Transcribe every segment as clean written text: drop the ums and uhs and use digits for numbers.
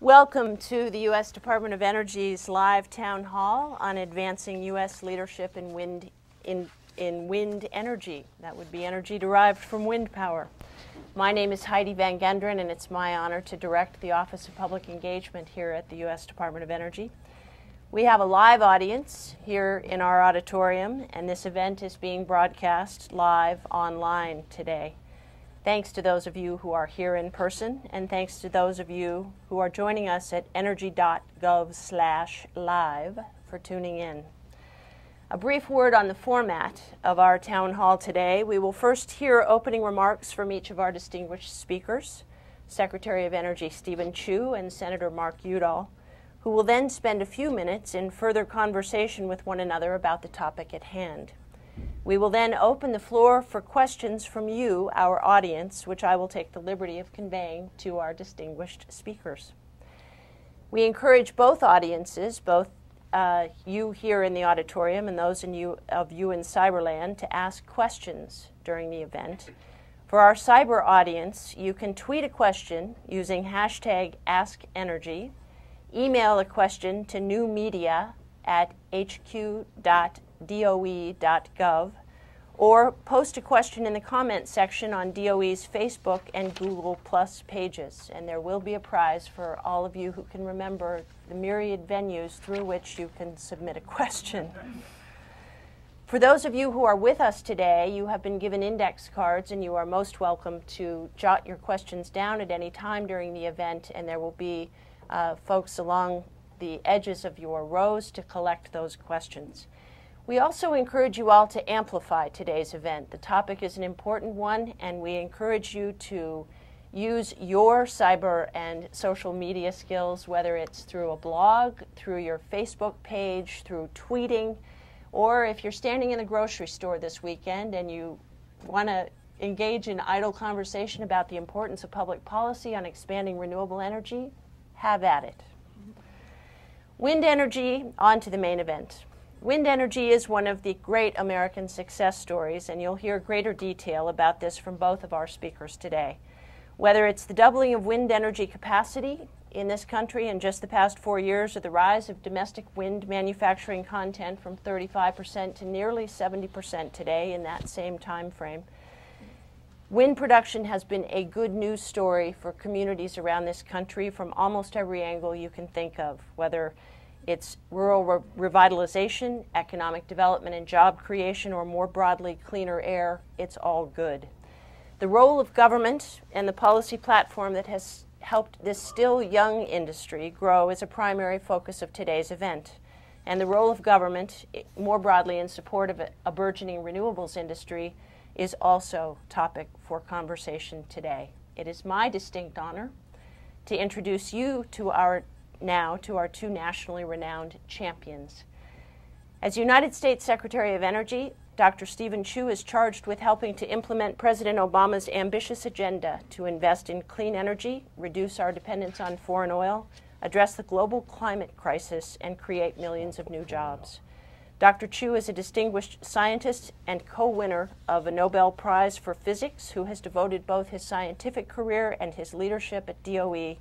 Welcome to the U.S. Department of Energy's live town hall on advancing U.S. leadership in wind energy. That would be energy derived from wind power. My name is Heidi Van Genderen, and it's my honor to direct the Office of Public Engagement here at the U.S. Department of Energy. We have a live audience here in our auditorium, and this event is being broadcast live online today. Thanks to those of you who are here in person, and thanks to those of you who are joining us at energy.gov/live for tuning in. A brief word on the format of our town hall today. We will first hear opening remarks from each of our distinguished speakers, Secretary of Energy Steven Chu and Senator Mark Udall, who will then spend a few minutes in further conversation with one another about the topic at hand. We will then open the floor for questions from you, our audience, which I will take the liberty of conveying to our distinguished speakers. We encourage both audiences, both you here in the auditorium and those of you in Cyberland, to ask questions during the event. For our cyber audience, you can tweet a question using hashtag AskEnergy, email a question to newmedia@hq.doe.gov, or post a question in the comment section on DOE's Facebook and Google Plus pages. And there will be a prize for all of you who can remember the myriad venues through which you can submit a question. For those of you who are with us today, you have been given index cards, and you are most welcome to jot your questions down at any time during the event, and there will be folks along the edges of your rows to collect those questions. We also encourage you all to amplify today's event. The topic is an important one, and we encourage you to use your cyber and social media skills, whether it's through a blog, through your Facebook page, through tweeting, or if you're standing in the grocery store this weekend and you want to engage in idle conversation about the importance of public policy on expanding renewable energy, have at it. Wind energy, on to the main event. Wind energy is one of the great American success stories, and you'll hear greater detail about this from both of our speakers today. Whether it's the doubling of wind energy capacity in this country in just the past 4 years, or the rise of domestic wind manufacturing content from 35% to nearly 70% today in that same time frame, wind production has been a good news story for communities around this country from almost every angle you can think of, whether it's rural revitalization, economic development and job creation, or more broadly, cleaner air. It's all good. The role of government and the policy platform that has helped this still young industry grow is a primary focus of today's event. And the role of government, more broadly in support of a burgeoning renewables industry, is also topic for conversation today. It is my distinct honor to introduce you to our two nationally renowned champions. As United States Secretary of Energy, Dr. Steven Chu is charged with helping to implement President Obama's ambitious agenda to invest in clean energy, reduce our dependence on foreign oil, address the global climate crisis, and create millions of new jobs. Dr. Chu is a distinguished scientist and co-winner of a Nobel Prize for Physics, who has devoted both his scientific career and his leadership at DOE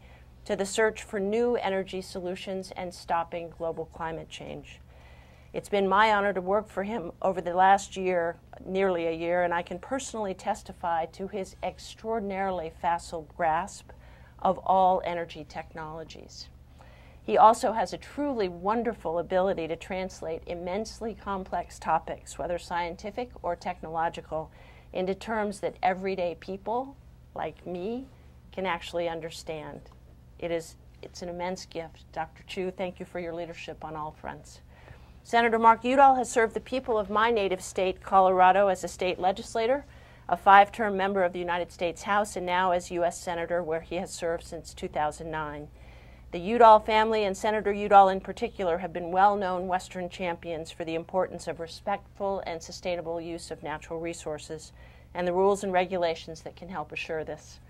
to the search for new energy solutions and stopping global climate change. It's been my honor to work for him over the last year, nearly a year, and I can personally testify to his extraordinarily facile grasp of all energy technologies. He also has a truly wonderful ability to translate immensely complex topics, whether scientific or technological, into terms that everyday people, like me, can actually understand. It's an immense gift. Dr. Chu, thank you for your leadership on all fronts. Senator Mark Udall has served the people of my native state, Colorado, as a state legislator, a 5-term member of the United States House, and now as U.S. Senator, where he has served since 2009. The Udall family, and Senator Udall in particular, have been well-known Western champions for the importance of respectful and sustainable use of natural resources and the rules and regulations that can help assure this.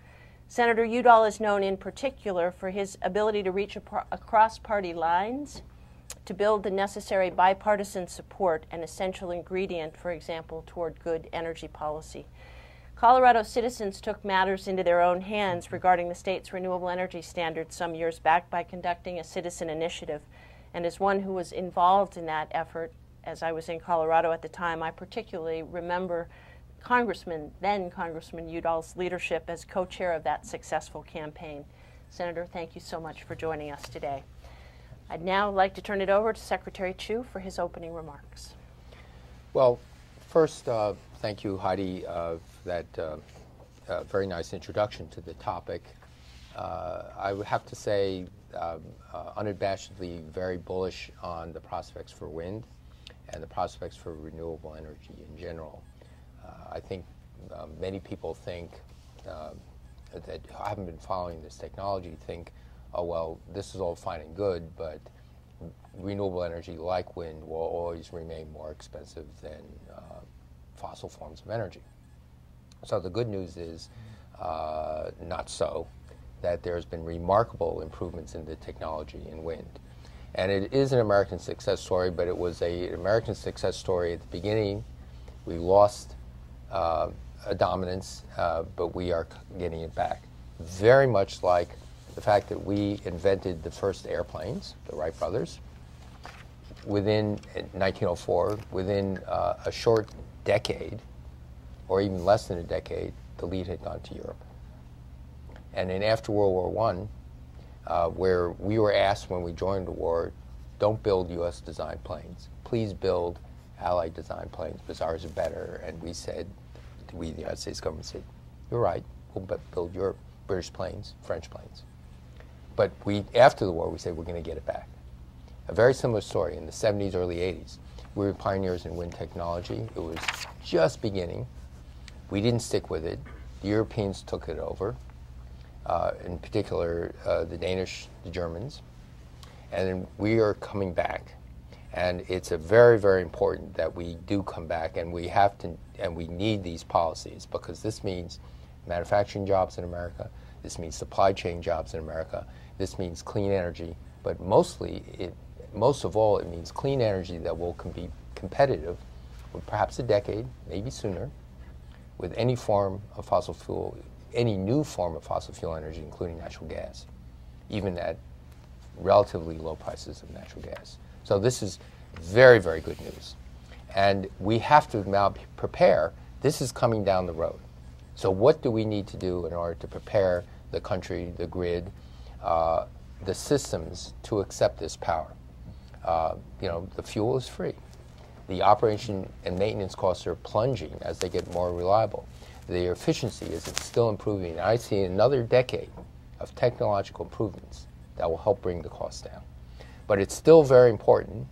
Senator Udall is known in particular for his ability to reach across party lines to build the necessary bipartisan support, an essential ingredient, for example, toward good energy policy. Colorado citizens took matters into their own hands regarding the state's renewable energy standards some years back by conducting a citizen initiative. And as one who was involved in that effort, as I was in Colorado at the time, I particularly remember then Congressman Udall's leadership as co-chair of that successful campaign. Senator, thank you so much for joining us today. I'd now like to turn it over to Secretary Chu for his opening remarks. Well, first, thank you, Heidi, for that very nice introduction to the topic. I would have to say unabashedly very bullish on the prospects for wind and the prospects for renewable energy in general. I think many people think that haven't been following this technology think, oh, well, this is all fine and good, but renewable energy like wind will always remain more expensive than fossil forms of energy. So the good news is not so, that there's been remarkable improvements in the technology in wind. And it is an American success story, but it was an American success story at the beginning. We lost a dominance, but we are getting it back. Very much like the fact that we invented the first airplanes, the Wright brothers, within 1904, within a short decade, or even less than a decade, the lead had gone to Europe. And then after World War I, where we were asked when we joined the war, don't build U.S. designed planes. Please build Allied designed planes because ours are better. And we said, the United States government said, you're right, we'll build your British planes, French planes. But after the war, we said we're going to get it back. A very similar story in the 70s, early 80s. We were pioneers in wind technology. It was just beginning. We didn't stick with it. The Europeans took it over, in particular the Danish, the Germans. And then we are coming back. And it's very, very important that we do come back, and we have to, and we need these policies because this means manufacturing jobs in America. This means supply chain jobs in America. This means clean energy, but most of all, it means clean energy that will be competitive with perhaps a decade, maybe sooner, with any form of fossil fuel, any new form of fossil fuel energy, including natural gas, even at relatively low prices of natural gas. So this is very, very good news. And we have to now prepare. This is coming down the road. So what do we need to do in order to prepare the country, the grid, the systems to accept this power? The fuel is free. The operation and maintenance costs are plunging as they get more reliable. The efficiency is still improving. I see another decade of technological improvements that will help bring the costs down. But it's still very important.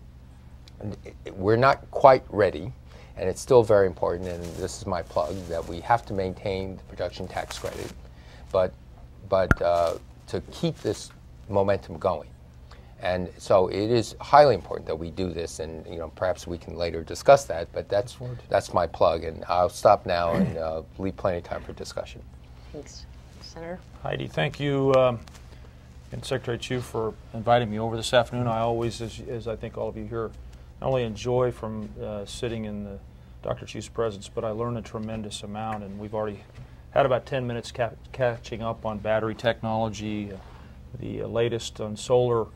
We're not quite ready, and it's still very important, and this is my plug, that we have to maintain the production tax credit, but to keep this momentum going. And so it is highly important that we do this, and perhaps we can later discuss that, but that's my plug, and I'll stop now and leave plenty of time for discussion. Thanks. Senator? Heidi, thank you, and Secretary Chu, for inviting me over this afternoon. I always, as I think all of you here, not only enjoy from sitting in Dr. Chu's presence, but I learn a tremendous amount, and we've already had about 10 minutes catching up on battery technology, the latest on solar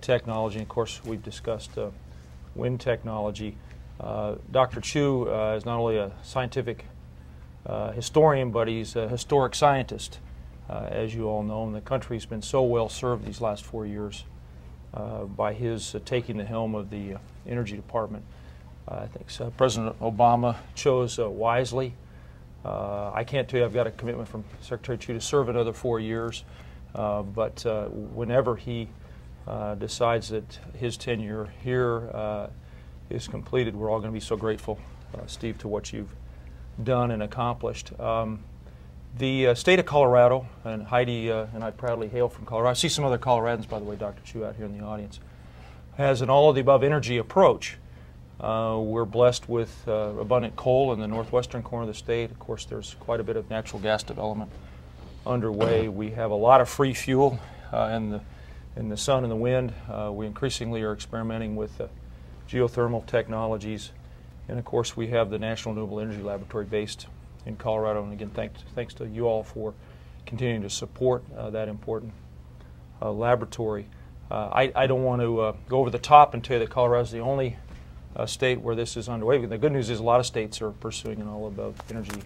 technology, and of course we've discussed wind technology. Dr. Chu is not only a scientific historian, but he's a historic scientist, as you all know, and the country's been so well served these last 4 years by his taking the helm of the Energy Department. I think President Obama chose wisely. I can't tell you I've got a commitment from Secretary Chu to serve another 4 years, but whenever he decides that his tenure here is completed, we're all going to be so grateful, Steve, to what you've done and accomplished. The state of Colorado, and Heidi and I proudly hail from Colorado. I see some other Coloradans, by the way, Dr. Chu, out here in the audience, has an all-of-the-above energy approach. We're blessed with abundant coal in the northwestern corner of the state. Of course, there's quite a bit of natural gas development underway. We have a lot of free fuel in the sun and the wind. We increasingly are experimenting with geothermal technologies. And of course, we have the National Renewable Energy Laboratory based in Colorado. And again, thanks to you all for continuing to support that important laboratory. I don't want to go over the top and tell you that Colorado is the only state where this is underway. The good news is a lot of states are pursuing an all-above energy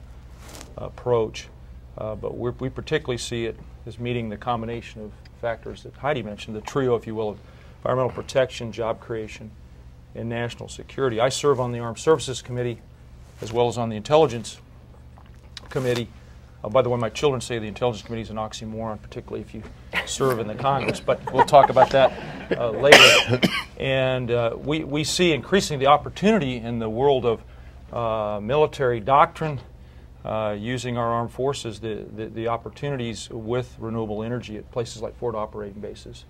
approach, but we particularly see it as meeting the combination of factors that Heidi mentioned, the trio, if you will, of environmental protection, job creation, and national security. I serve on the Armed Services Committee as well as on the Intelligence Committee. By the way, my children say the Intelligence Committee is an oxymoron, particularly if you serve in the Congress, but we'll talk about that later. And we see increasingly the opportunity in the world of military doctrine, using our armed forces, the opportunities with renewable energy at places like forward operating bases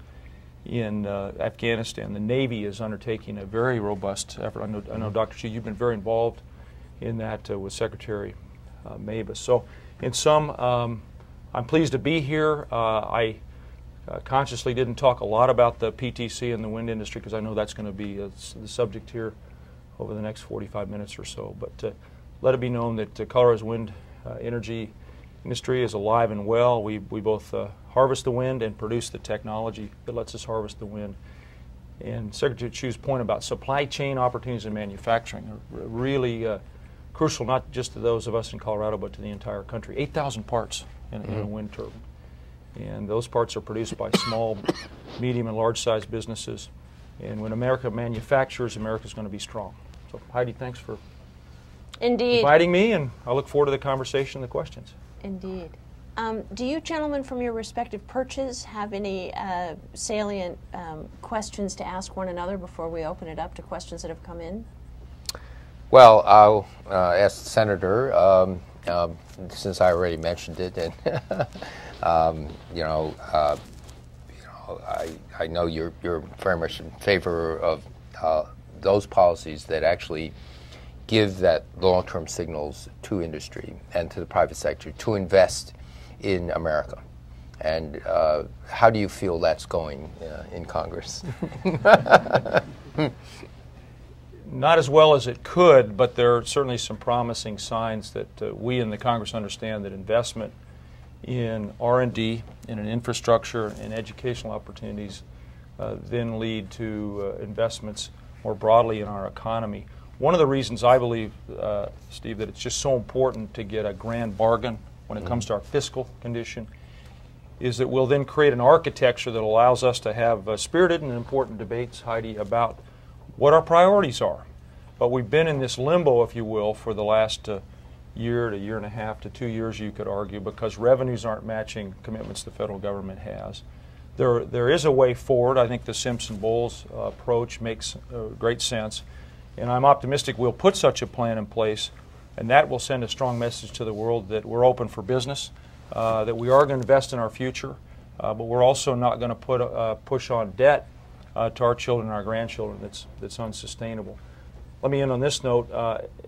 in Afghanistan. The Navy is undertaking a very robust effort. I know Dr. Chu, you've been very involved in that with Secretary Mabus. So in sum, I'm pleased to be here. I consciously didn't talk a lot about the PTC and the wind industry because I know that's going to be the subject here over the next 45 minutes or so. But let it be known that Colorado's wind energy industry is alive and well. We both harvest the wind and produce the technology that lets us harvest the wind. And Secretary Chu's point about supply chain opportunities in manufacturing are really crucial, not just to those of us in Colorado, but to the entire country. 8,000 parts in a wind turbine. And those parts are produced by small, medium, and large-sized businesses. And when America manufactures, America's going to be strong. So Heidi, thanks for inviting me, and I look forward to the conversation and the questions. Indeed. Do you gentlemen from your respective perches have any salient questions to ask one another before we open it up to questions that have come in? Well, I'll ask the Senator, since I already mentioned it, and I know you're very much in favor of those policies that actually give that long-term signals to industry and to the private sector to invest in America. And how do you feel that's going in Congress? Not as well as it could, but there are certainly some promising signs that we in the Congress understand that investment in R&D, in an infrastructure, and educational opportunities then lead to investments more broadly in our economy. One of the reasons I believe, Steve, that it's just so important to get a grand bargain when it comes to our fiscal condition is that we'll then create an architecture that allows us to have spirited and important debates, Heidi, about what our priorities are. But we've been in this limbo, if you will, for the last year to year and a half to 2 years, you could argue, because revenues aren't matching commitments the federal government has. There is a way forward. I think the Simpson-Bowles approach makes great sense. And I'm optimistic we'll put such a plan in place, and that will send a strong message to the world that we're open for business, that we are going to invest in our future, but we're also not going to push on debt to our children and our grandchildren that's unsustainable. Let me end on this note,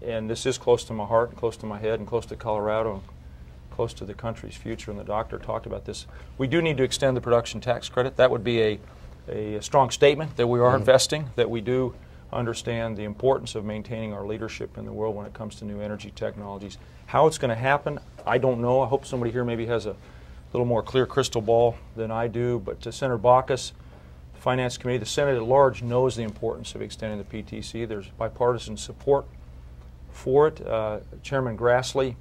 and this is close to my heart, and close to my head, and close to Colorado, and close to the country's future, and the doctor talked about this. We do need to extend the production tax credit. That would be a strong statement that we are investing, that we do understand the importance of maintaining our leadership in the world when it comes to new energy technologies. How it's going to happen, I don't know. I hope somebody here maybe has a little more clear crystal ball than I do, but to Senator Baucus, the Finance Committee, the Senate at large knows the importance of extending the PTC. There's bipartisan support for it. Chairman Grassley,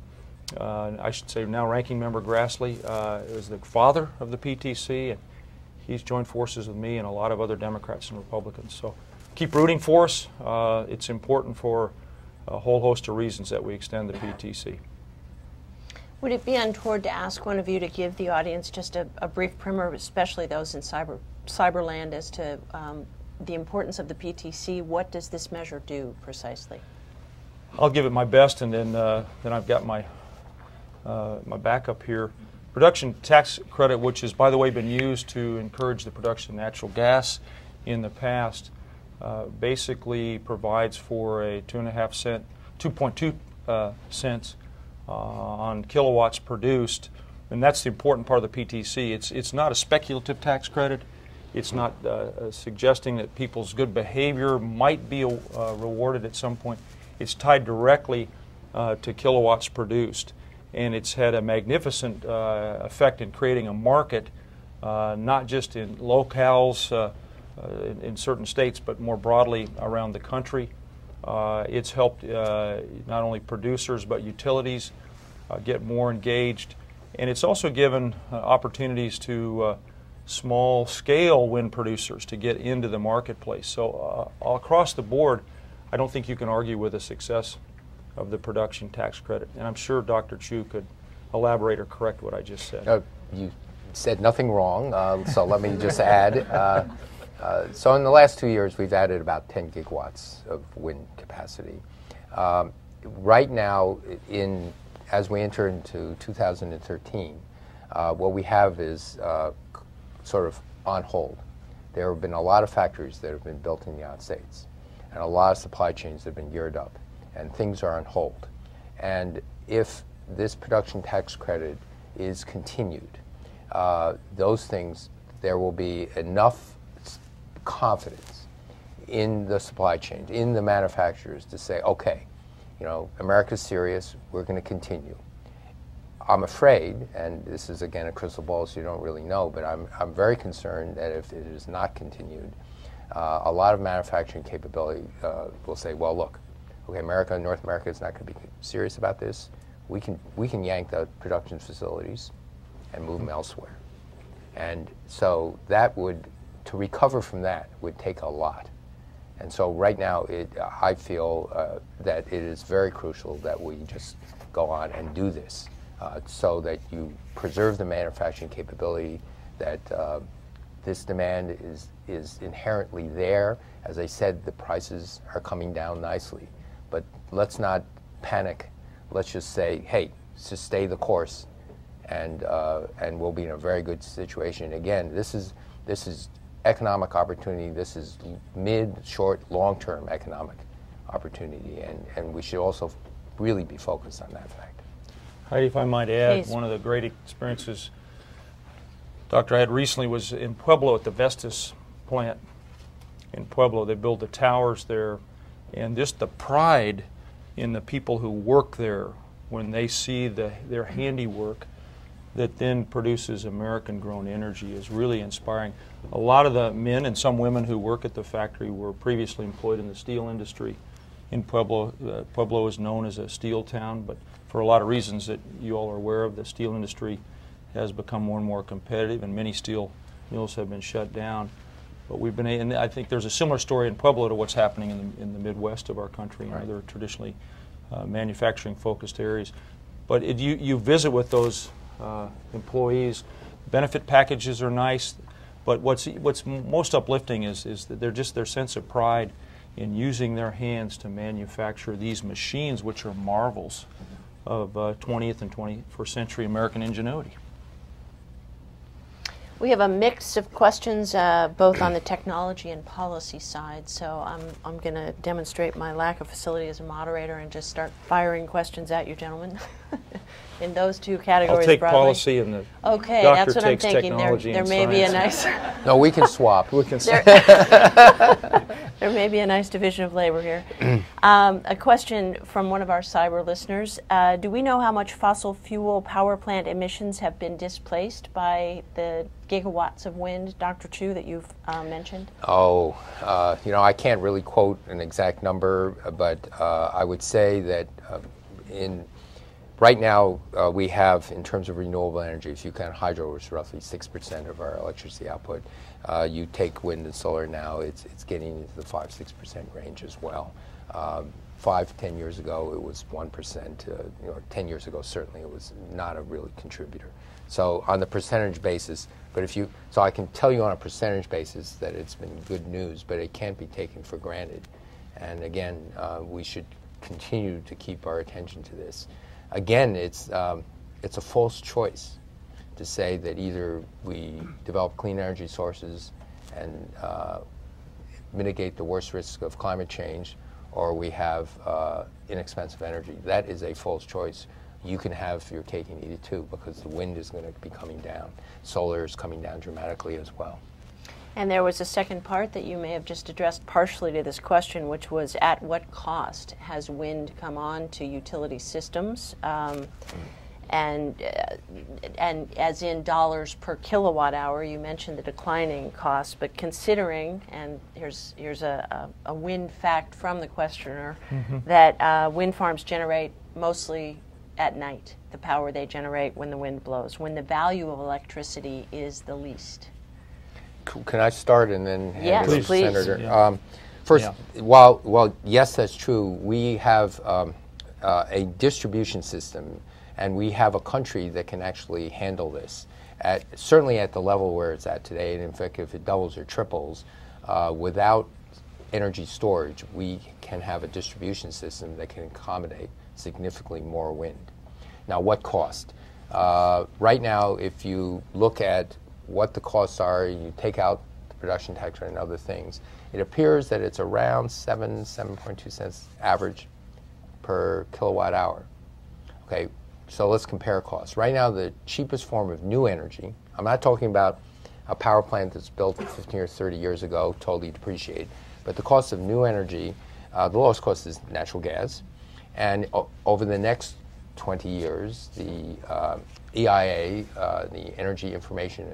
I should say now Ranking Member Grassley, is the father of the PTC, and he's joined forces with me and a lot of other Democrats and Republicans. So keep rooting for us. It's important for a whole host of reasons that we extend the PTC. Would it be untoward to ask one of you to give the audience just a brief primer, especially those in cyberland, as to the importance of the PTC? What does this measure do precisely? I'll give it my best, and then I've got my backup here. Production tax credit, which has, by the way, been used to encourage the production of natural gas in the past, basically provides for a 2.2 cents on kilowatts produced, and that's the important part of the PTC. It's not a speculative tax credit. It's not suggesting that people's good behavior might be rewarded at some point. It's tied directly to kilowatts produced. And it's had a magnificent effect in creating a market, not just in locales in certain states, but more broadly around the country. It's helped not only producers but utilities get more engaged. And it's also given opportunities to small-scale wind producers to get into the marketplace. So across the board, I don't think you can argue with the success of the production tax credit. And I'm sure Dr. Chu could elaborate or correct what I just said. You said nothing wrong, so let me just add. So in the last 2 years, we've added about 10 gigawatts of wind capacity. Right now, as we enter into 2013, what we have is sort of on hold. There have been a lot of factories that have been built in the United States, and a lot of supply chains have been geared up, and things are on hold. And if this production tax credit is continued, those things, there will be enough confidence in the supply chain, in the manufacturers to say, okay, you know, America's serious, we're going to continue. I'm afraid, and this is again a crystal ball, so you don't really know, but I'm very concerned that if it is not continued, a lot of manufacturing capability will say, well, look, okay, North America is not going to be serious about this. We can yank the production facilities and move them elsewhere. And so that would, to recover from that, would take a lot. And so right now, I feel that it is very crucial that we just go on and do this so that you preserve the manufacturing capability, that this demand is inherently there. As I said, the prices are coming down nicely. But let's not panic. Let's just say, hey, just stay the course, and we'll be in a very good situation. Again, this is economic opportunity. This is mid, short, long-term economic opportunity, and we should also really be focused on that fact. Heidi, if I might add, Please. one of the great experiences Dr. I had recently was in Pueblo at the Vestas plant in Pueblo. They build the towers there, and just the pride in the people who work there when they see their handiwork that then produces American-grown energy is really inspiring. A lot of the men and some women who work at the factory were previously employed in the steel industry in Pueblo. Pueblo is known as a steel town, but for a lot of reasons that you all are aware of, the steel industry has become more and more competitive, and many steel mills have been shut down. But we've been, and I think there's a similar story in Pueblo to what's happening in the Midwest of our country and other traditionally manufacturing-focused areas. But you visit with those employees. Benefit packages are nice, but what's most uplifting is that their sense of pride in using their hands to manufacture these machines, which are marvels of 20th and 21st century American ingenuity. We have a mix of questions both on the technology and policy side, so I'm going to demonstrate my lack of facility as a moderator and just start firing questions at you, gentlemen, in those two categories. I'll take broadly. Policy and the okay, doctor that's what I'm takes thinking. technology There and may be a science. nice No, we can swap. there may be a nice division of labor here. A question from one of our cyber listeners: do we know how much fossil fuel power plant emissions have been displaced by the gigawatts of wind, Dr. Chu, that you've mentioned? Oh, you know, I can't really quote an exact number, but I would say that right now we have, in terms of renewable energy, if you count hydro, it's roughly 6% of our electricity output. You take wind and solar now, it's getting into the 5-6% range as well. 5-10 years ago, it was 1%. 10 years ago, certainly, it was not a really contributor. So on the percentage basis, so I can tell you on a percentage basis that it's been good news, but it can't be taken for granted. And again, we should continue to keep our attention to this. Again, it's a false choice to say that either we develop clean energy sources and mitigate the worst risks of climate change, or we have inexpensive energy. That is a false choice. You can have your cake and eat it too, because the wind is going to be coming down. Solar is coming down dramatically as well. And there was a second part that you may have just addressed partially to this question, which was at what cost has wind come on to utility systems? And as in dollars per kilowatt hour, you mentioned the declining cost, but considering, and here's a wind fact from the questioner, that wind farms generate mostly at night, the power they generate when the wind blows, when the value of electricity is the least. Can I start and then hand it over to Please. Senator? Yeah. First, while yes, that's true, we have a distribution system, and we have a country that can actually handle this, certainly at the level where it's at today. And in fact, if it doubles or triples, without energy storage, we can have a distribution system that can accommodate significantly more wind. Now, what cost? Right now, if you look at what the costs are, you take out the production tax credit and other things, it appears that it's around 7.2 cents average per kilowatt hour. Okay, so let's compare costs. Right now, the cheapest form of new energy, I'm not talking about a power plant that's built 15 or 30 years ago, totally depreciated, but the cost of new energy, the lowest cost is natural gas. And over the next 20 years, the EIA, the Energy Information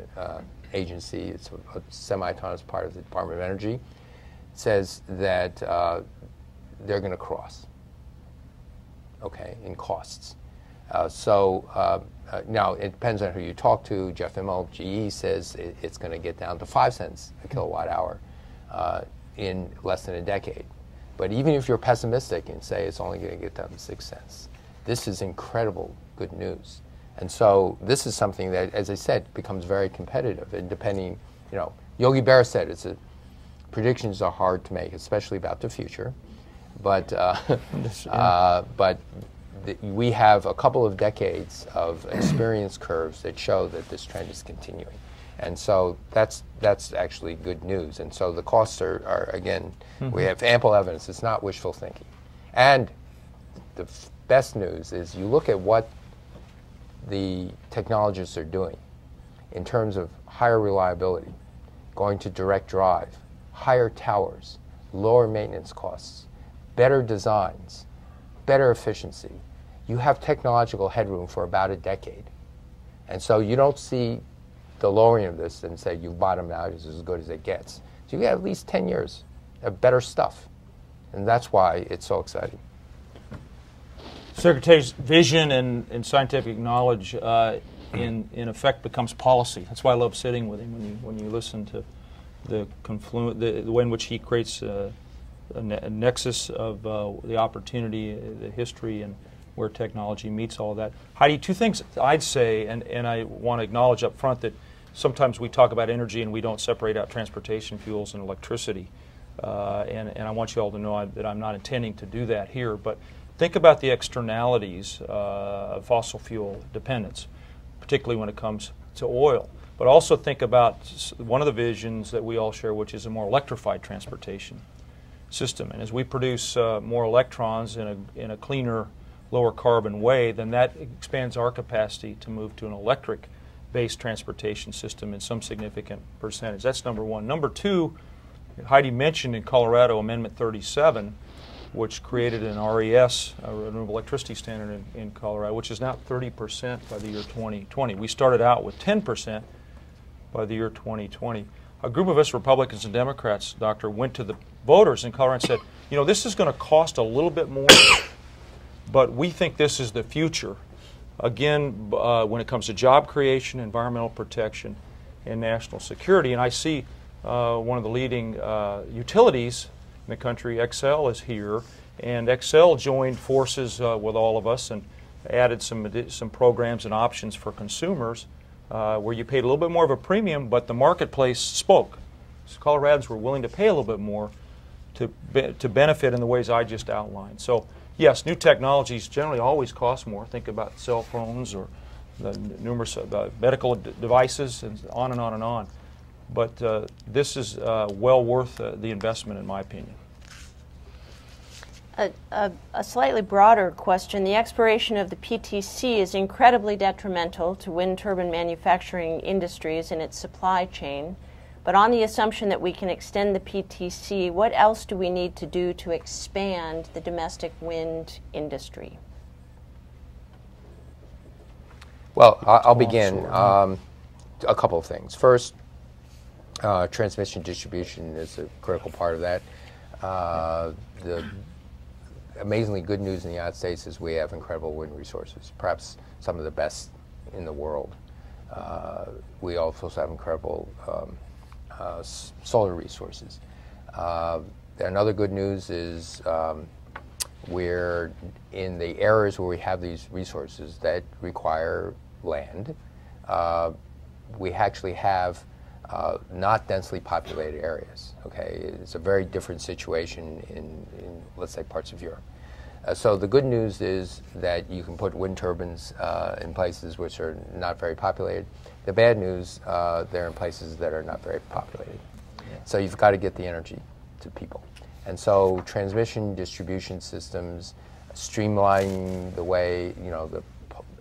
Agency, it's a semi-autonomous part of the Department of Energy, says that they're going to cross, okay, in costs. Now, it depends on who you talk to. Jeff Immelt, GE, says it's going to get down to 5 cents a kilowatt hour in less than a decade. But even if you're pessimistic and say it's only going to get down to 6 cents, this is incredible good news. And so this is something that, as I said, becomes very competitive. And depending, Yogi Berra said predictions are hard to make, especially about the future. But we have a couple of decades of experience curves that show that this trend is continuing. And so that's actually good news. And so the costs are again, we have ample evidence. It's not wishful thinking. And the best news is you look at what the technologists are doing in terms of higher reliability, going to direct drive, higher towers, lower maintenance costs, better designs, better efficiency. You have technological headroom for about a decade. And so you don't see the lowering of this and say you've bottomed out, it's as good as it gets. So you get at least 10 years of better stuff. And that's why it's so exciting. Secretary's vision and scientific knowledge in effect becomes policy. That's why I love sitting with him when you listen to the way in which he creates a nexus of the opportunity, the history, and where technology meets all of that. Heidi, two things I'd say, and I want to acknowledge up front that sometimes we talk about energy and we don't separate out transportation fuels and electricity. And I want you all to know that I'm not intending to do that here, but think about the externalities of fossil fuel dependence, particularly when it comes to oil. But also think about one of the visions that we all share, which is a more electrified transportation system. And as we produce more electrons in a cleaner, lower carbon way, then that expands our capacity to move to an electric-based transportation system in some significant percentage. That's number one. Number two, Heidi mentioned in Colorado Amendment 37, which created an RES, a renewable electricity standard in Colorado, which is now 30% by the year 2020. We started out with 10% by the year 2020. A group of us, Republicans and Democrats, Doctor, went to the voters in Colorado and said, this is going to cost a little bit more, but we think this is the future. Again, when it comes to job creation, environmental protection, and national security. And I see one of the leading utilities in the country, Xcel, is here, and Xcel joined forces with all of us and added some programs and options for consumers where you paid a little bit more of a premium, but the marketplace spoke. So Coloradans were willing to pay a little bit more to benefit in the ways I just outlined. So yes, new technologies generally always cost more. Think about cell phones or the numerous medical devices and on and on and on. But this is well worth the investment, in my opinion. A slightly broader question. The expiration of the PTC is incredibly detrimental to wind turbine manufacturing industries and its supply chain. But on the assumption that we can extend the PTC, what else do we need to do to expand the domestic wind industry? Well, I'll begin. A couple of things. First, transmission distribution is a critical part of that. The amazingly good news in the United States is we have incredible wind resources, perhaps some of the best in the world. We also have incredible solar resources. Another good news is we're in the areas where we have these resources that require land. We actually have not densely populated areas. Okay, it's a very different situation in let's say, parts of Europe. So the good news is that you can put wind turbines in places which are not very populated. The bad news, they're in places that are not very populated. So you've got to get the energy to people. And so transmission distribution systems, streamlining the way,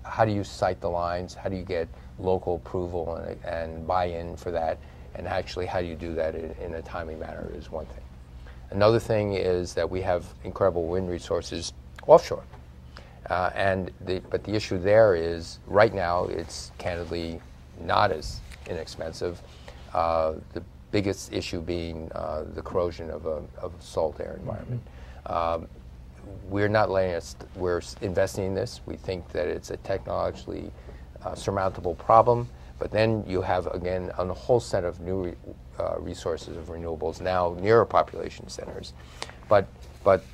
how do you site the lines, how do you get local approval and buy-in for that, and actually how do you do that in a timely manner is one thing. Another thing is that we have incredible wind resources offshore. But the issue there is, right now, it's candidly not as inexpensive. The biggest issue being the corrosion of a salt air environment. We're not letting us, we're investing in this. We think that it's a technologically surmountable problem, but then you have, again, a whole set of new resources of renewables now nearer population centers. But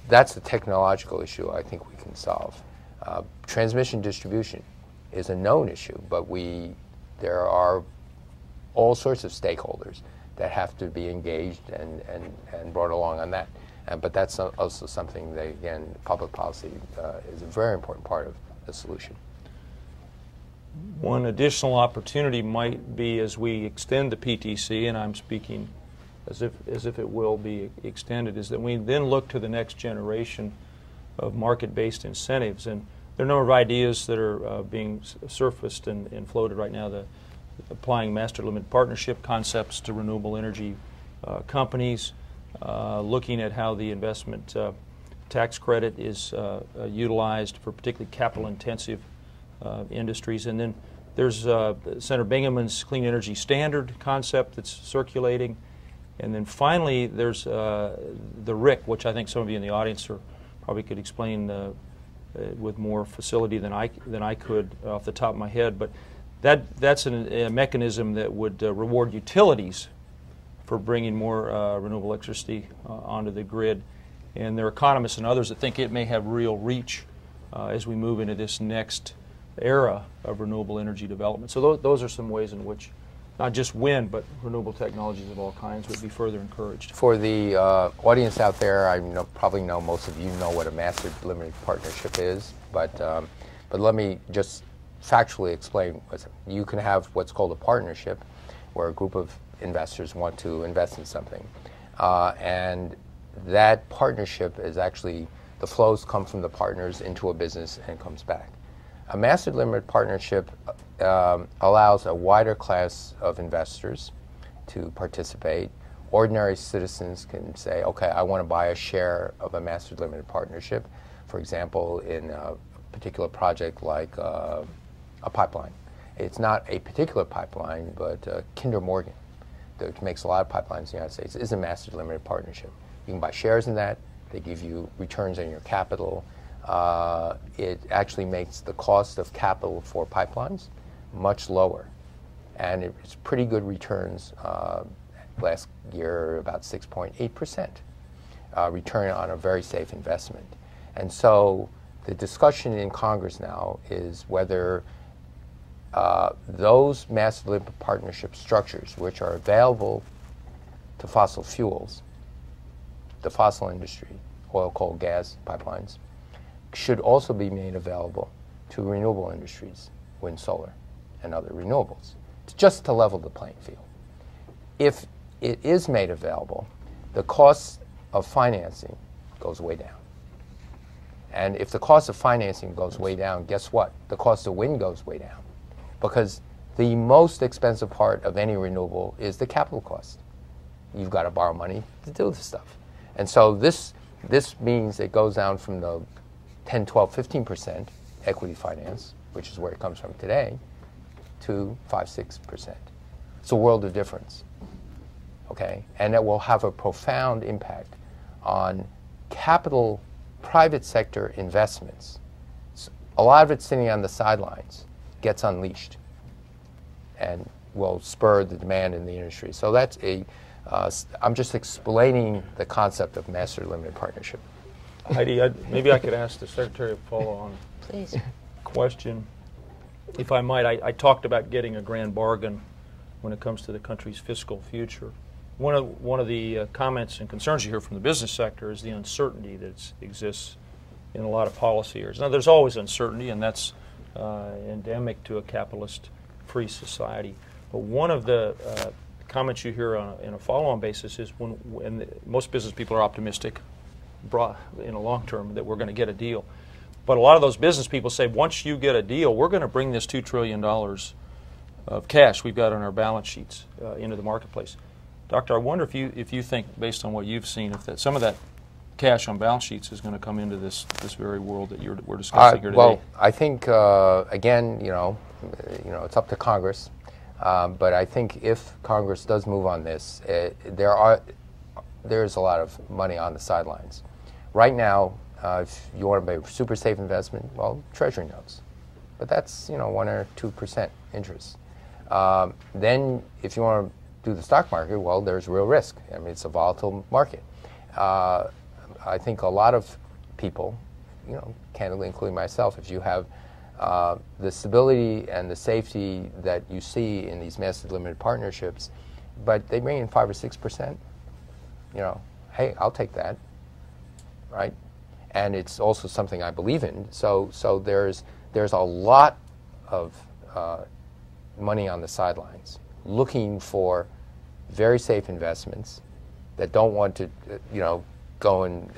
that's a technological issue I think we can solve. Transmission distribution is a known issue, but there are all sorts of stakeholders that have to be engaged and brought along on that. But that's also something that, again, public policy is a very important part of the solution. One additional opportunity might be, as we extend the PTC, and I'm speaking as if it will be extended, is that we then look to the next generation of market-based incentives. And there are a number of ideas that are being surfaced and floated right now. Applying master limited partnership concepts to renewable energy companies, looking at how the investment tax credit is utilized for particularly capital-intensive industries. And then there's Senator Bingaman's Clean Energy Standard concept that's circulating. And then finally, there's the RIC, which I think some of you in the audience probably could explain with more facility than I could off the top of my head. But that's a mechanism that would reward utilities for bringing more renewable electricity onto the grid. And there are economists and others that think it may have real reach as we move into this next era of renewable energy development. So those are some ways in which not just wind, but renewable technologies of all kinds would be further encouraged. For the audience out there, I probably know most of you know what a master limited partnership is, but let me just factually explain. You can have what's called a partnership, where a group of investors want to invest in something, and that partnership is actually, the flows come from the partners into a business and comes back. A master limited partnership allows a wider class of investors to participate. Ordinary citizens can say, okay, I want to buy a share of a master limited partnership, for example, in a particular project like a pipeline. It's not a particular pipeline, but Kinder Morgan, that makes a lot of pipelines in the United States, is a master limited partnership. You can buy shares in that. They give you returns on your capital. It actually makes the cost of capital for pipelines much lower. And it's pretty good returns. Last year, about 6.8% return on a very safe investment. And so the discussion in Congress now is whether those master limited partnership structures, which are available to fossil fuels, the fossil industry, oil, coal, gas, pipelines, should also be made available to renewable industries, wind, solar, and other renewables, just to level the playing field. If it is made available, the cost of financing goes way down. And if the cost of financing goes way down, guess what? The cost of wind goes way down. Because the most expensive part of any renewable is the capital cost. You've got to borrow money to do this stuff. And so this means it goes down from the 10, 12, 15% equity finance, which is where it comes from today, to 5, 6%. It's a world of difference, okay? And it will have a profound impact on capital, private sector investments. A lot of it sitting on the sidelines gets unleashed and will spur the demand in the industry. So that's I'm just explaining the concept of master limited partnership. Heidi, maybe I could ask the Secretary of follow-on Please. question. If I might, I talked about getting a grand bargain when it comes to the country's fiscal future. One of the comments and concerns you hear from the business sector is the uncertainty that exists in a lot of policy areas. Now, there's always uncertainty, and that's endemic to a capitalist-free society. But one of the comments you hear in a follow-on basis is when most business people are optimistic in a long term that we're going to get a deal. But a lot of those business people say, once you get a deal, we're going to bring this $2 trillion of cash we've got on our balance sheets into the marketplace. Doctor, I wonder if you think, based on what you've seen, if that some of that cash on balance sheets is going to come into this very world that we're discussing here today. Well, I think again, it's up to Congress. But I think if Congress does move on this, there's a lot of money on the sidelines. Right now, if you want to make a super safe investment, well, Treasury notes. But that's 1 or 2% interest. Then if you want to do the stock market, well, there's real risk. I mean, it's a volatile market. I think a lot of people, candidly including myself, if you have the stability and the safety that you see in these massive limited partnerships, but they bring in 5 or 6%, hey, I'll take that, right? And it's also something I believe in. So there's a lot of money on the sidelines looking for very safe investments that don't want to, go and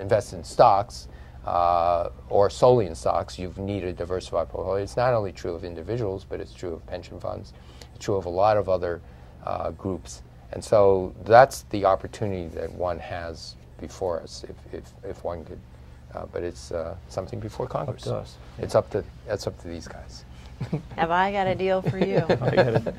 invest in stocks. Or solely in stocks. You need a diversified portfolio. It's not only true of individuals, but it's true of pension funds. It's true of a lot of other groups. And so that's the opportunity that one has before us, if one could. But it's something before Congress. Up to us. That's up to these guys. Have I got a deal for you? I get it.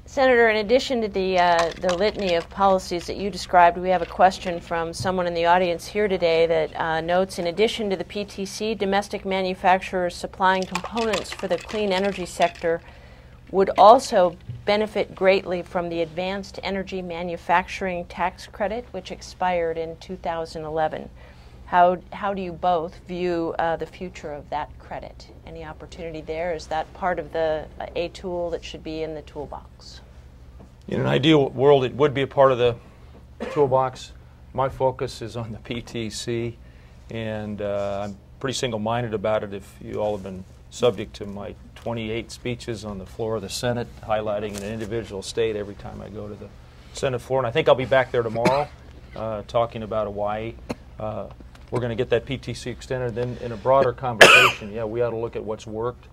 Senator, in addition to the litany of policies that you described, we have a question from someone in the audience here today that notes, in addition to the PTC, domestic manufacturers supplying components for the clean energy sector would also benefit greatly from the Advanced Energy Manufacturing Tax Credit, which expired in 2011. How do you both view the future of that credit? Any opportunity there? Is that part of a tool that should be in the toolbox? In an ideal world, it would be a part of the toolbox. My focus is on the PTC, and I'm pretty single-minded about it. If you all have been subject to my 28 speeches on the floor of the Senate, highlighting an individual state every time I go to the Senate floor, and I think I'll be back there tomorrow talking about Hawaii. We're going to get that PTC extended. Then in a broader conversation, we ought to look at what's worked.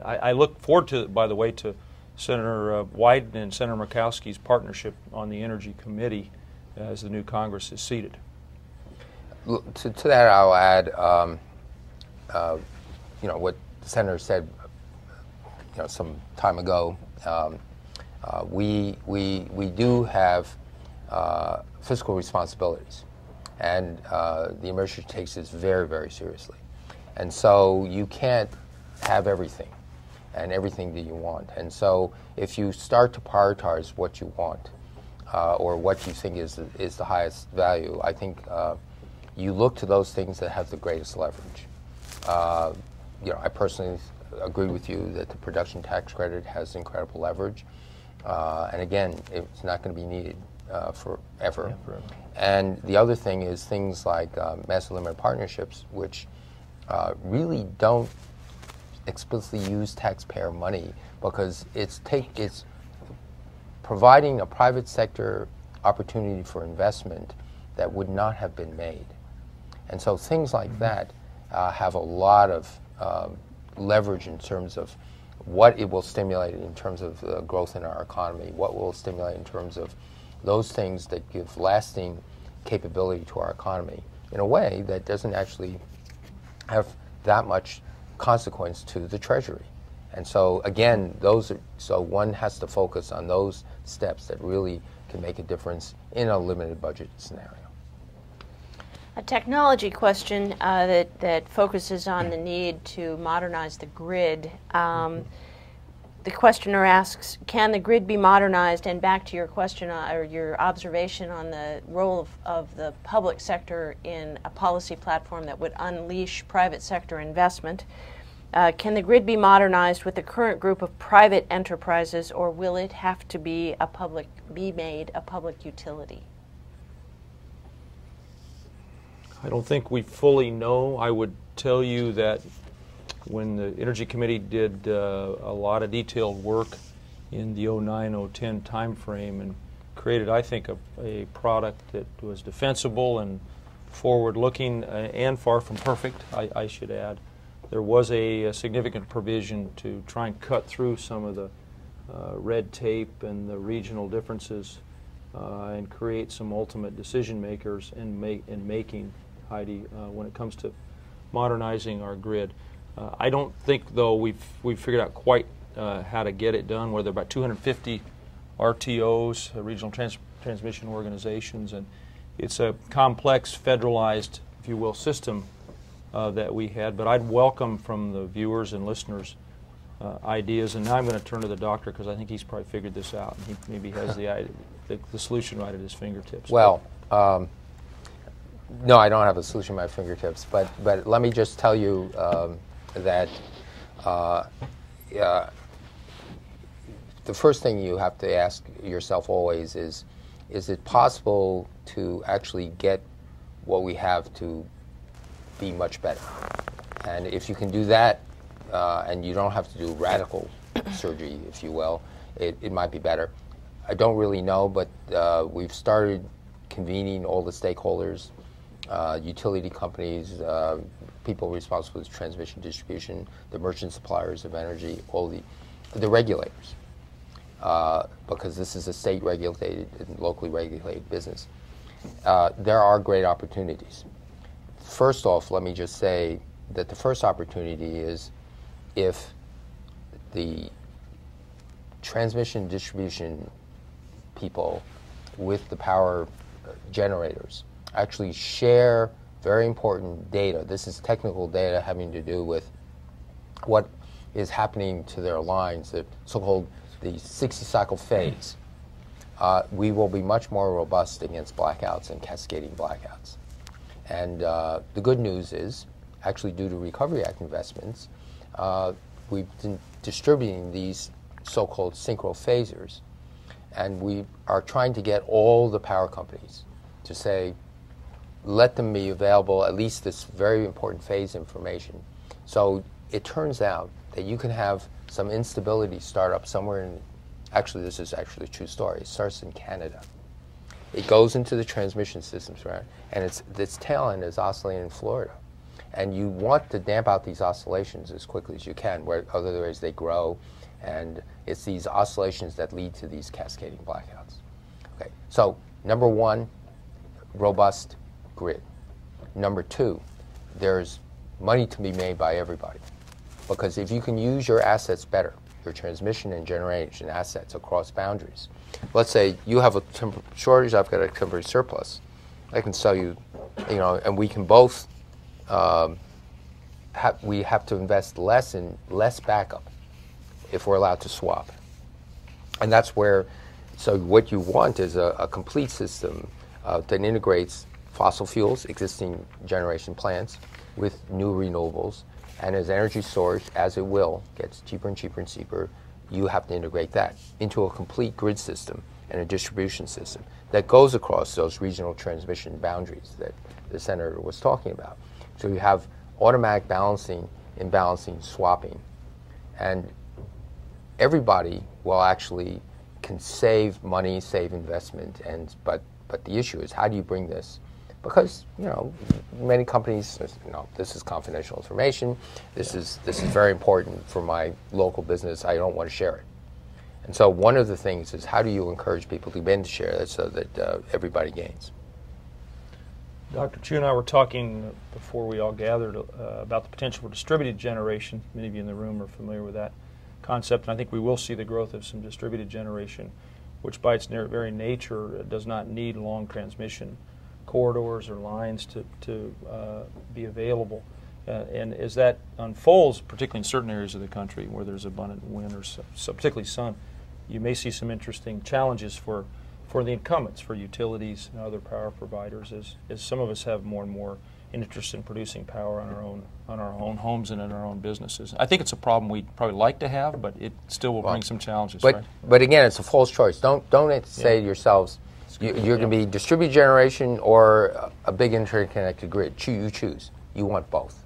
I look forward to, by the way, to Senator Wyden and Senator Murkowski's partnership on the Energy Committee as the new Congress is seated. To that, I'll add, what the Senator said, some time ago. We do have fiscal responsibilities. And the emergency takes this very, very seriously. And so you can't have everything and everything that you want. And so if you start to prioritize what you want or what you think is the highest value, I think you look to those things that have the greatest leverage. I personally agree with you that the production tax credit has incredible leverage. And again, it's not going to be needed forever. Yeah, forever. And the other thing is things like master limited partnerships, which really don't explicitly use taxpayer money because it's providing a private sector opportunity for investment that would not have been made. And so things like that have a lot of leverage in terms of what it will stimulate in terms of growth in our economy, what will stimulate in terms of those things that give lasting capability to our economy in a way that doesn't actually have that much consequence to the Treasury. And so again, so one has to focus on those steps that really can make a difference in a limited budget scenario. A technology question that focuses on the need to modernize the grid. The questioner asks, can the grid be modernized? And back to your question or your observation on the role of the public sector in a policy platform that would unleash private sector investment. Can the grid be modernized with the current group of private enterprises, or will it have to be made a public utility? I don't think we fully know. I would tell you that when the Energy Committee did a lot of detailed work in the 09-010 timeframe and created, I think, a product that was defensible and forward-looking and far from perfect, I should add. There was a significant provision to try and cut through some of the red tape and the regional differences and create some ultimate decision makers in making, Heidi, when it comes to modernizing our grid. I don't think, though, we've figured out quite how to get it done. Where there are about 250 RTOs, regional transmission organizations, and it's a complex, federalized, if you will, system that we had. But I'd welcome from the viewers and listeners ideas. And now I'm going to turn to the doctor because I think he's probably figured this out, and he maybe has the solution right at his fingertips. Well. No, I don't have a solution at my fingertips, but let me just tell you that the first thing you have to ask yourself always is it possible to actually get what we have to be much better? And if you can do that, and you don't have to do radical surgery, if you will, it might be better. I don't really know, but we've started convening all the stakeholders, utility companies, people responsible for transmission distribution, the merchant suppliers of energy, all the regulators, because this is a state-regulated and locally regulated business. There are great opportunities. First off, let me just say that the first opportunity is if the transmission distribution people with the power generators actually share very important data. This is technical data having to do with what is happening to their lines, the so-called the 60-cycle phase. We will be much more robust against blackouts and cascading blackouts. And the good news is, actually due to Recovery Act investments, we've been distributing these so-called synchro phasers, and we are trying to get all the power companies to say, let them be available at least this very important phase information. So it turns out that you can have some instability start up somewhere in, actually this is actually a true story, it starts in Canada. It goes into the transmission systems, right? And its tail end is oscillating in Florida. And you want to damp out these oscillations as quickly as you can, where otherwise they grow, and it's these oscillations that lead to these cascading blackouts. Okay, so number one, robust grid. Number two, there's money to be made by everybody. Because if you can use your assets better, your transmission and generation assets across boundaries. Let's say you have a shortage, I've got a temporary surplus. I can sell you, and we can both, we have to invest less in less backup if we're allowed to swap. And that's where, so what you want is a complete system that integrates fossil fuels, existing generation plants, with new renewables. And as energy storage, as it will, gets cheaper and cheaper and cheaper, you have to integrate that into a complete grid system and a distribution system that goes across those regional transmission boundaries that the Senator was talking about. So you have automatic balancing, imbalancing, swapping. And everybody will actually can save money, save investment, but the issue is how do you bring this because many companies, this is confidential information. This is very important for my local business. I don't want to share it. And so one of the things is, how do you encourage people to begin to share it so that everybody gains? Dr. Chu and I were talking before we all gathered about the potential for distributed generation. Many of you in the room are familiar with that concept, and I think we will see the growth of some distributed generation, which by its very nature does not need long transmission corridors or lines to be available. And as that unfolds, particularly in certain areas of the country where there's abundant wind or particularly sun, you may see some interesting challenges for the incumbents, for utilities and other power providers, as some of us have more and more interest in producing power on our own homes and in our own businesses. I think it's a problem we'd probably like to have, but it still will bring some challenges. But again, it's a false choice. Don't say to yourselves, you're going to be distributed generation or a big interconnected grid. You choose. You want both.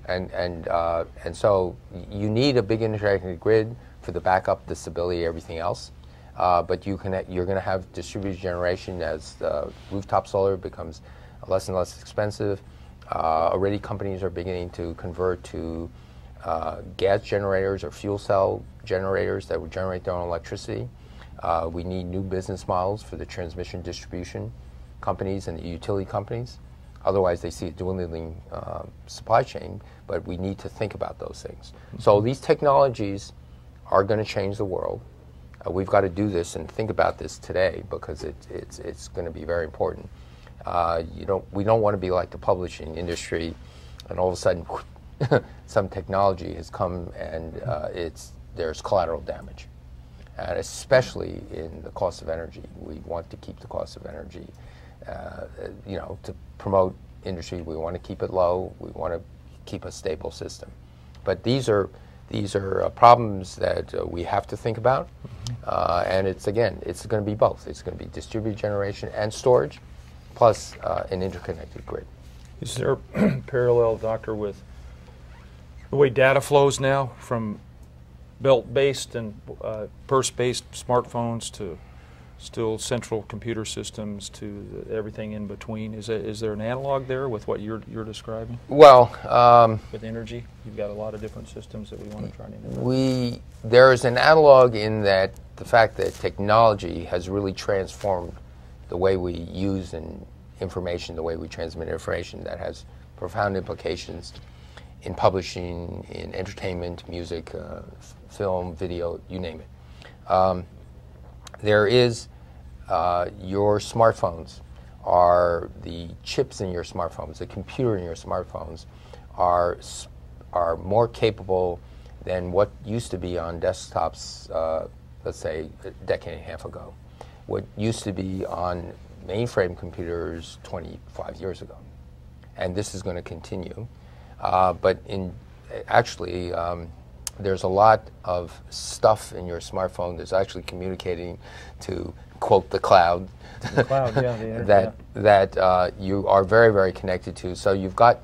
And so you need a big interconnected grid for the backup, the stability, everything else. But you're going to have distributed generation as the rooftop solar becomes less and less expensive. Already companies are beginning to convert to gas generators or fuel cell generators that would generate their own electricity. We need new business models for the transmission distribution companies and the utility companies. Otherwise, they see a dwindling supply chain, but we need to think about those things. Mm-hmm. So these technologies are going to change the world. We've got to do this and think about this today because it's going to be very important. We don't want to be like the publishing industry, and all of a sudden, some technology has come and there's collateral damage, and especially in the cost of energy. We want to keep the cost of energy. To promote industry, we want to keep it low. We want to keep a stable system. But these are problems that we have to think about, and it's going to be both. It's going to be distributed generation and storage, plus an interconnected grid. Is there a parallel, Doctor, with the way data flows now from belt-based and purse-based smartphones to still central computer systems to everything in between? Is there an analog there with what you're describing? Well, with energy, you've got a lot of different systems that we want to try to integrate. There is an analog in that the fact that technology has really transformed the way we use information, the way we transmit information, that has profound implications in publishing, in entertainment, music, film, video, you name it. There is your smartphones are the chips in your smartphones, the computer in your smartphones are more capable than what used to be on desktops, let's say a decade and a half ago, what used to be on mainframe computers 25 years ago. And this is going to continue. But there's a lot of stuff in your smartphone that's actually communicating to, quote, the cloud. The cloud, yeah. that you are very, very connected to. So you've got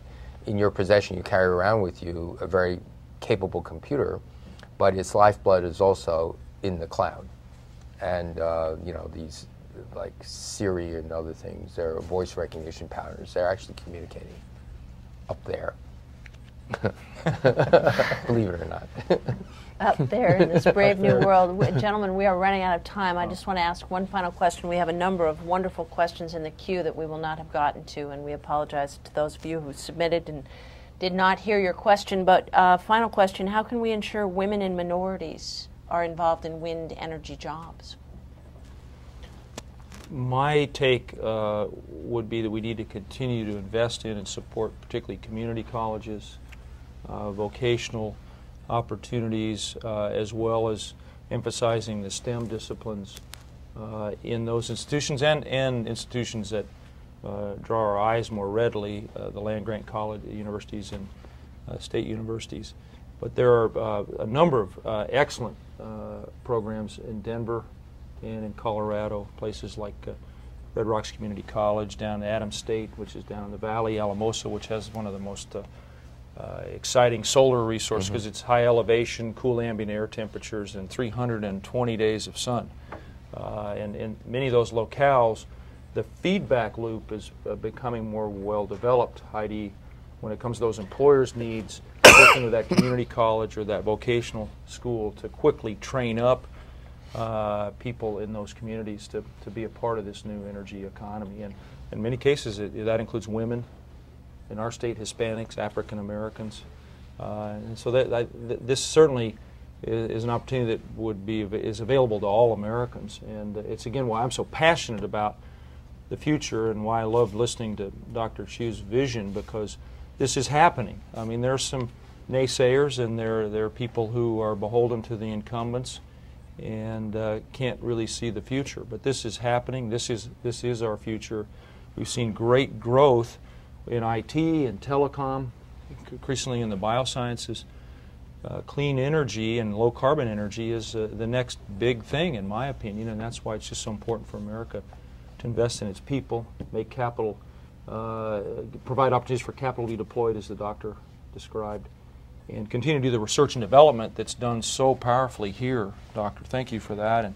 in your possession, you carry around with you a very capable computer, but its lifeblood is also in the cloud. And these like Siri and other things, their voice recognition patterns, they're actually communicating up there. Believe it or not. Up there in this brave new world. Gentlemen, we are running out of time. I just want to ask one final question. We have a number of wonderful questions in the queue that we will not have gotten to, and we apologize to those of you who submitted and did not hear your question. But final question, how can we ensure women and minorities are involved in wind energy jobs? My take would be that we need to continue to invest in and support particularly community colleges, vocational opportunities, as well as emphasizing the STEM disciplines in those institutions and institutions that draw our eyes more readily, the land-grant college universities and state universities. But there are a number of excellent programs in Denver and in Colorado, places like Red Rocks Community College, down at Adams State, which is down in the valley, Alamosa, which has one of the most exciting solar resources because it's high elevation, cool ambient air temperatures, and 320 days of sun. And in many of those locales, the feedback loop is becoming more well developed, Heidi, when it comes to those employers' needs, working with that community college or that vocational school to quickly train up people in those communities to be a part of this new energy economy. And in many cases, that includes women, in our state, Hispanics, African Americans. And so this certainly is an opportunity that is available to all Americans. And it's again why I'm so passionate about the future and why I love listening to Dr. Chu's vision, because this is happening. I mean, there's some naysayers and there are people who are beholden to the incumbents and can't really see the future. But this is happening. This is our future. We've seen great growth in IT and telecom, increasingly in the biosciences. Clean energy and low carbon energy is the next big thing, in my opinion, and that's why it's just so important for America to invest in its people, make capital, provide opportunities for capital to be deployed, as the doctor described, and continue to do the research and development that's done so powerfully here, Doctor. Thank you for that, and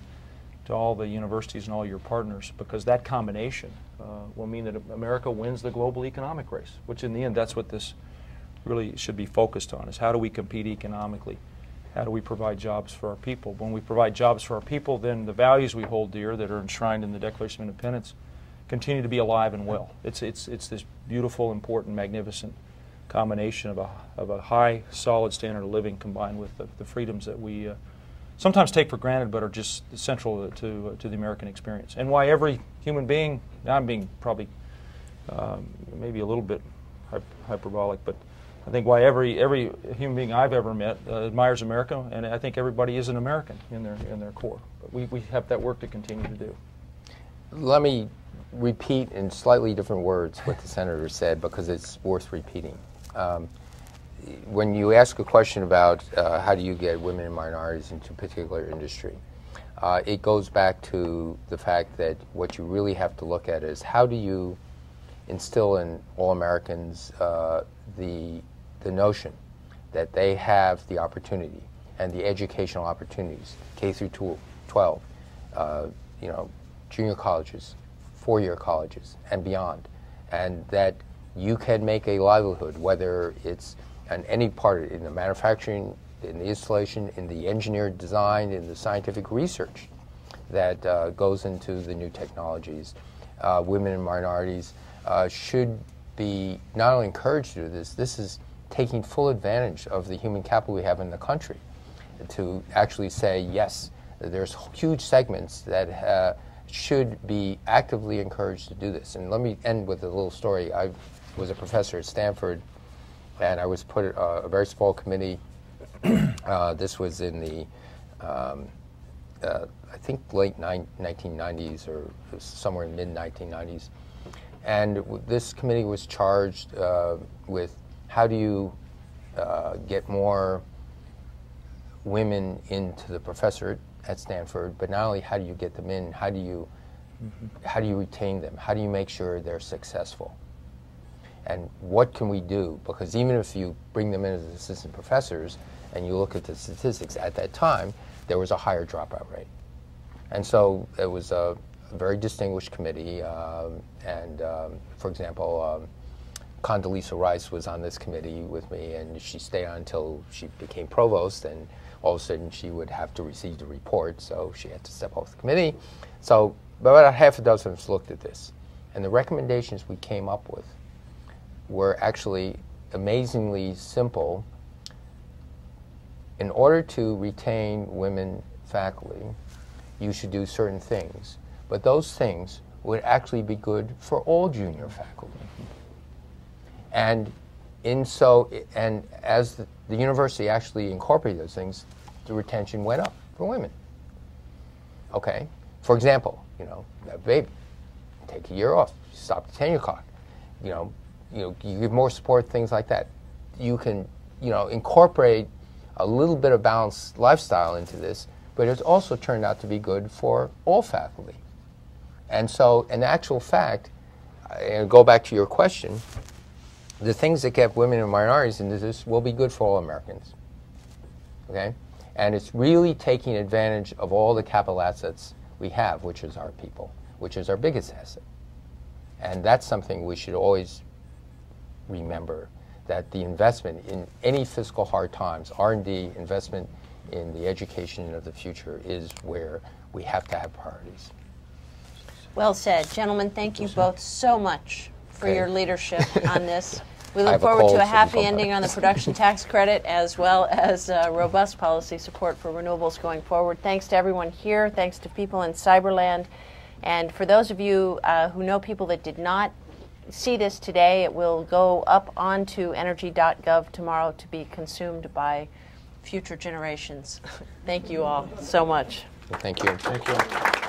to all the universities and all your partners, because that combination will mean that America wins the global economic race, which in the end, that's what this really should be focused on, is how do we compete economically? How do we provide jobs for our people? When we provide jobs for our people, then the values we hold dear that are enshrined in the Declaration of Independence continue to be alive and well. It's this beautiful, important, magnificent combination of a high, solid standard of living combined with the freedoms that we sometimes take for granted but are just central to the American experience. And why every human being, I'm being probably maybe a little bit hyperbolic, but I think why every human being I've ever met admires America, and I think everybody is an American in their core. But we have that work to continue to do. Let me repeat in slightly different words what the senator said, because it's worth repeating. When you ask a question about how do you get women and minorities into a particular industry, it goes back to the fact that what you really have to look at is how do you instill in all Americans the notion that they have the opportunity and the educational opportunities, K through 12, junior colleges, four-year colleges, and beyond, and that you can make a livelihood, whether it's in any part, in the manufacturing, in the installation, in the engineered design, in the scientific research that goes into the new technologies. Women and minorities should be not only encouraged to do this, this is taking full advantage of the human capital we have in the country to actually say, yes, there's huge segments that should be actively encouraged to do this. And let me end with a little story. I was a professor at Stanford, and I was put a very small committee. This was in the, I think, late 1990s or somewhere in mid-1990s. And this committee was charged with how do you get more women into the professorate at Stanford, but not only how do you get them in, how do you retain them? How do you make sure they're successful? And what can we do? Because even if you bring them in as assistant professors and you look at the statistics at that time, there was a higher dropout rate. And so it was a very distinguished committee. For example, Condoleezza Rice was on this committee with me, and she stayed on until she became provost, and all of a sudden she would have to receive the report, so she had to step off the committee. So about half a dozen of us looked at this, and the recommendations we came up with were actually amazingly simple. In order to retain women faculty, you should do certain things, but those things would actually be good for all junior faculty. And as the university actually incorporated those things, the retention went up for women. Okay, for example, that baby, take a year off, stop the tenure clock, you give more support, things like that. You can, incorporate a little bit of balanced lifestyle into this, but it's also turned out to be good for all faculty. And so, in actual fact, and go back to your question, the things that get women and minorities into this will be good for all Americans. Okay? And it's really taking advantage of all the capital assets we have, which is our people, which is our biggest asset. And that's something we should always remember, that the investment in any fiscal hard times, R&D, investment in the education of the future, is where we have to have priorities. Well said. Gentlemen, thank you both so much for your leadership on this. We look have a forward cold, to a so happy don't ending worry. on the production tax credit, as well as robust policy support for renewables going forward. Thanks to everyone here. Thanks to people in Cyberland. And for those of you who know people that did not see this today, it will go up onto energy.gov tomorrow to be consumed by future generations. Thank you all so much. Thank you. Thank you.